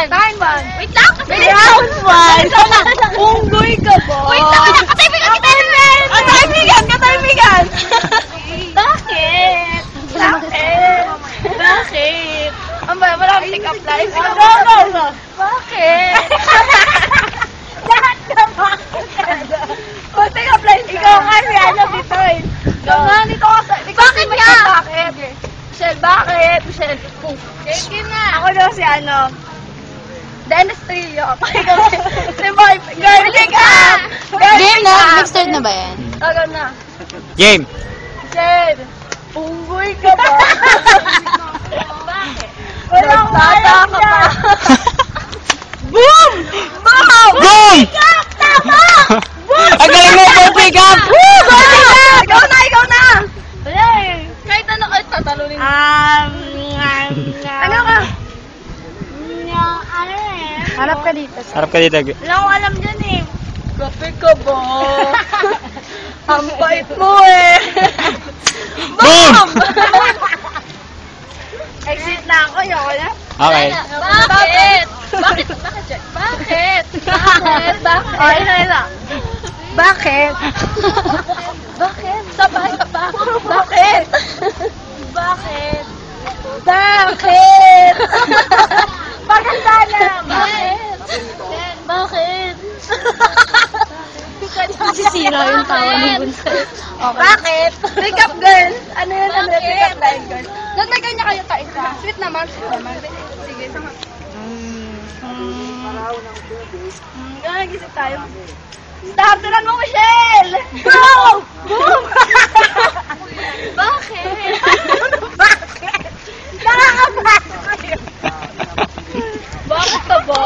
1. Time 1. Wait lang, kasi... Round 1. Unggoy ka ba? Wait lang, kataybigan kita rin! Kataybigan! Bakit? Bakit? Bakit? Ang ba, wala akong pick up line. Go. Bakit? Lahat na bakit? Kung pick up line, ikaw nga si ano, Bitoy. Ikaw nga, dito ka sa... Bakit nga? Bakit? Michelle, bakit? Michelle, Game na. ako daw si ano, Dennis Trillo. Ikaw si Boy. Girlie ka! Game na? Mixed na ba yan? Ako na. Game! Michelle, unggoy ka ba? Bakit? Walang Tata alam ka niya. pa. Boom! Boom! Boom! Tama! Ang galing mo po, pick up! Woo! Ikaw na! Ikaw na! Wala eh. Kahit ano, ay tatalunin mo. Ano ka? Ano eh? Harap ka dito. Harap ka dito. Wala akong alam dyan eh. Kape ka ba? Ang bait mo eh. Boom! Exit na ako. Ayoko na. Okay. Bakit? Bakit? Bakit, Jack? Bakit? Bakit? Bakit? Okay na lang. Bakit? Bakit? Sabay ka pa. Bakit? Bakit? Bakit? Maganda na. Bakit? Bakit? Sisira yung tawa ni Bunso. Bakit? Pick up girl. Ano yun? Ano yun? Pick up line girl. Doon may kanya kayo ka-isa. Sweet naman. Sweet naman. Sige. Gisip tayo. Stop! Tinan mo, Michelle! Boom! Boom! Bakit? Bakit? Nakakapasok kayo. Bakit ka ba?